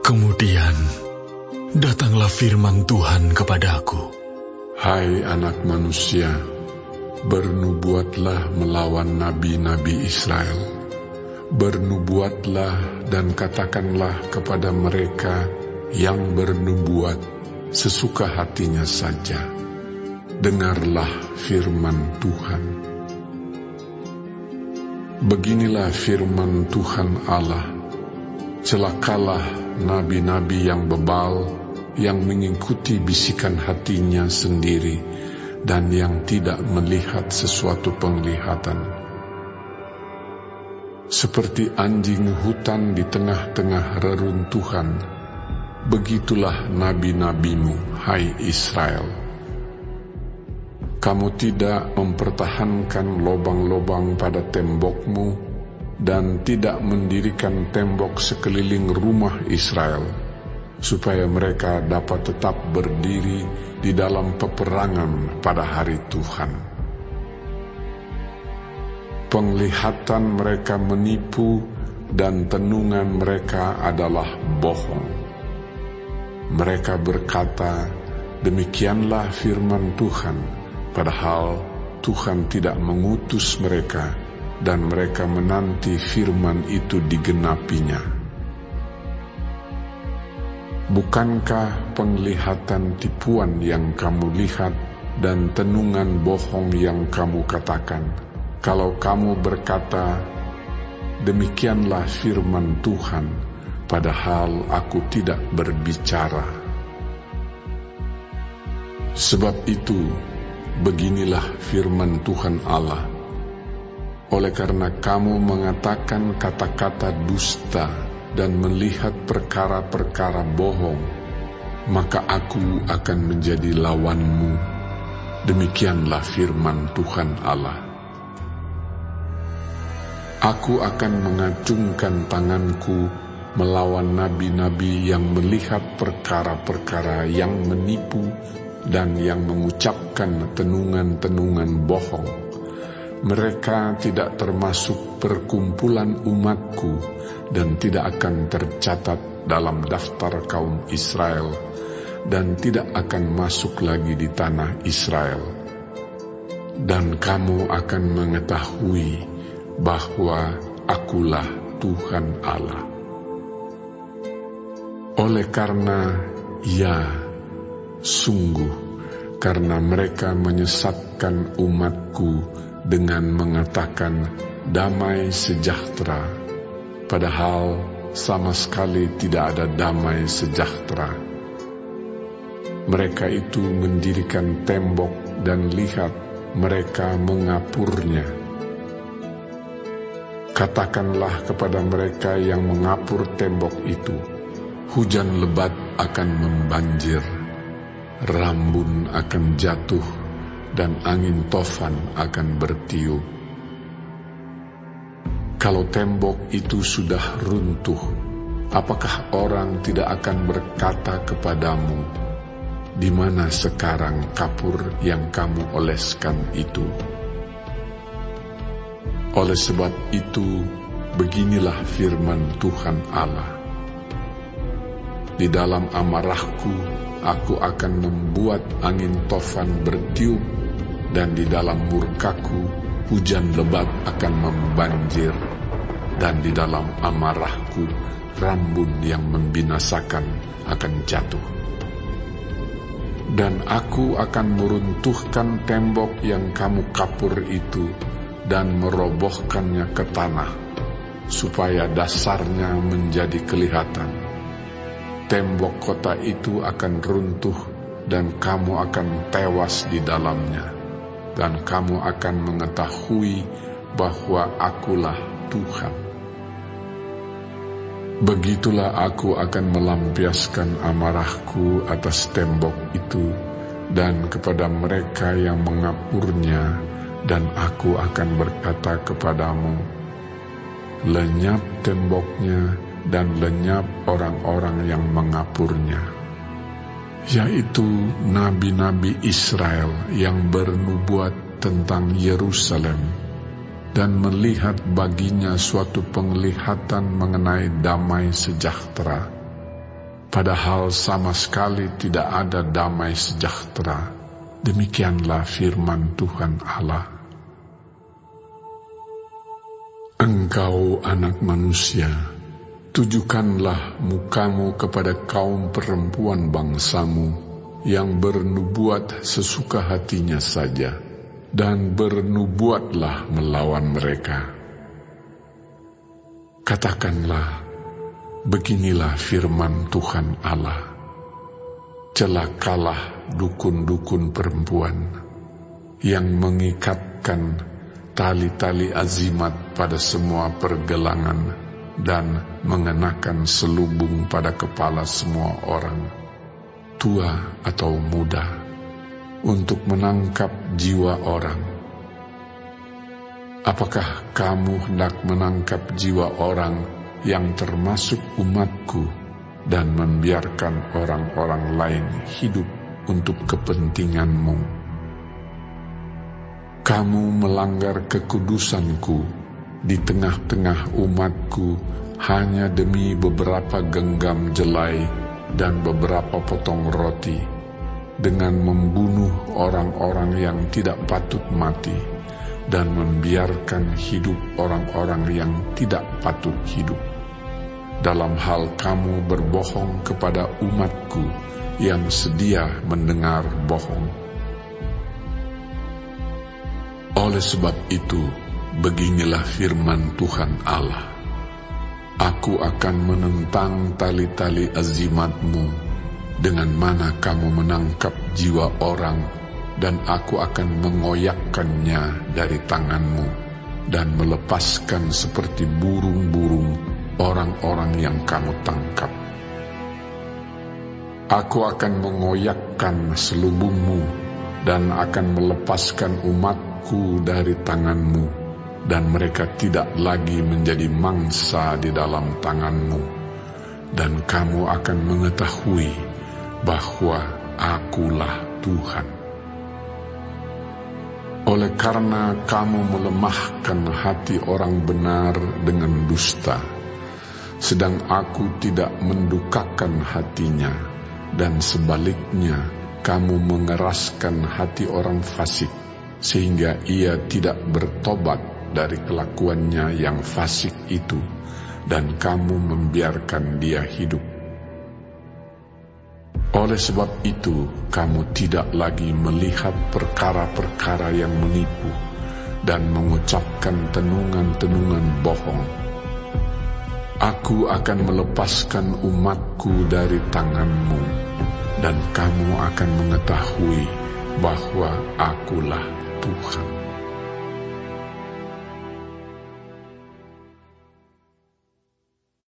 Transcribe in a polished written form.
Kemudian datanglah firman Tuhan kepadaku. Hai anak manusia, bernubuatlah melawan nabi-nabi Israel. Bernubuatlah dan katakanlah kepada mereka yang bernubuat sesuka hatinya saja. Dengarlah firman Tuhan. Beginilah firman Tuhan Allah. Celakalah nabi-nabi yang bebal, yang mengikuti bisikan hatinya sendiri, dan yang tidak melihat sesuatu penglihatan. Seperti anjing hutan di tengah-tengah reruntuhan, begitulah nabi-nabimu, hai Israel. Kamu tidak mempertahankan lobang-lobang pada tembokmu, dan tidak mendirikan tembok sekeliling rumah Israel, supaya mereka dapat tetap berdiri di dalam peperangan pada hari Tuhan. Penglihatan mereka menipu, dan tenungan mereka adalah bohong. Mereka berkata, demikianlah firman Tuhan, padahal Tuhan tidak mengutus mereka, dan mereka menanti firman itu digenapinya. Bukankah penglihatan tipuan yang kamu lihat dan tenungan bohong yang kamu katakan? Kalau kamu berkata, demikianlah firman Tuhan, padahal aku tidak berbicara. Sebab itu, beginilah firman Tuhan Allah. Oleh karena kamu mengatakan kata-kata dusta dan melihat perkara-perkara bohong, maka aku akan menjadi lawanmu. Demikianlah firman Tuhan Allah. Aku akan mengacungkan tanganku melawan nabi-nabi yang melihat perkara-perkara yang menipu dan yang mengucapkan tenungan-tenungan bohong. Mereka tidak termasuk perkumpulan umatku dan tidak akan tercatat dalam daftar kaum Israel dan tidak akan masuk lagi di tanah Israel. Dan kamu akan mengetahui bahwa akulah Tuhan Allah. Oleh karena sungguh, karena mereka menyesatkan umatku dengan mengatakan damai sejahtera, padahal sama sekali tidak ada damai sejahtera. Mereka itu mendirikan tembok dan lihat mereka mengapurnya. Katakanlah kepada mereka yang mengapur tembok itu, hujan lebat akan membanjir, rambun akan jatuh, dan angin tofan akan bertiup. Kalau tembok itu sudah runtuh, apakah orang tidak akan berkata kepadamu, di mana sekarang kapur yang kamu oleskan itu? Oleh sebab itu, beginilah firman Tuhan Allah. Di dalam amarahku, aku akan membuat angin tofan bertiup, dan di dalam murkaku hujan lebat akan membanjir, dan di dalam amarahku rambun yang membinasakan akan jatuh. Dan aku akan meruntuhkan tembok yang kamu kapur itu dan merobohkannya ke tanah, supaya dasarnya menjadi kelihatan. Tembok kota itu akan runtuh dan kamu akan tewas di dalamnya. Dan kamu akan mengetahui bahwa akulah Tuhan. Begitulah aku akan melampiaskan amarahku atas tembok itu dan kepada mereka yang mengapurnya, dan aku akan berkata kepadamu, lenyap temboknya dan lenyap orang-orang yang mengapurnya, yaitu nabi-nabi Israel yang bernubuat tentang Yerusalem dan melihat baginya suatu penglihatan mengenai damai sejahtera. padahal sama sekali tidak ada damai sejahtera. Demikianlah firman Tuhan Allah. Engkau anak manusia, tujukanlah mukamu kepada kaum perempuan bangsamu yang bernubuat sesuka hatinya saja, dan bernubuatlah melawan mereka. Katakanlah, beginilah firman Tuhan Allah. Celakalah dukun-dukun perempuan yang mengikatkan tali-tali azimat pada semua pergelangan dan mengenakan selubung pada kepala semua orang, tua atau muda, untuk menangkap jiwa orang. Apakah kamu hendak menangkap jiwa orang yang termasuk umatku dan membiarkan orang-orang lain hidup untuk kepentinganmu? Kamu melanggar kekudusanku di tengah-tengah umatku hanya demi beberapa genggam jelai dan beberapa potong roti, dengan membunuh orang-orang yang tidak patut mati dan membiarkan hidup orang-orang yang tidak patut hidup. Dalam hal kamu berbohong kepada umatku yang sedia mendengar bohong. Oleh sebab itu, beginilah firman Tuhan Allah. Aku akan menentang tali-tali azimatmu, dengan mana kamu menangkap jiwa orang, dan aku akan mengoyakkannya dari tanganmu, dan melepaskan seperti burung-burung orang-orang yang kamu tangkap. Aku akan mengoyakkan selubungmu, dan akan melepaskan umatku dari tanganmu, dan mereka tidak lagi menjadi mangsa di dalam tanganmu, dan kamu akan mengetahui bahwa Akulah Tuhan. Oleh karena kamu melemahkan hati orang benar dengan dusta, sedang Aku tidak mendukakan hatinya, dan sebaliknya kamu mengeraskan hati orang fasik, sehingga ia tidak bertobat dari kelakuannya yang fasik itu, dan kamu membiarkan dia hidup. Oleh sebab itu, kamu tidak lagi melihat perkara-perkara yang menipu dan mengucapkan tenungan-tenungan bohong. Aku akan melepaskan umatku dari tanganmu, dan kamu akan mengetahui bahwa Akulah Tuhan.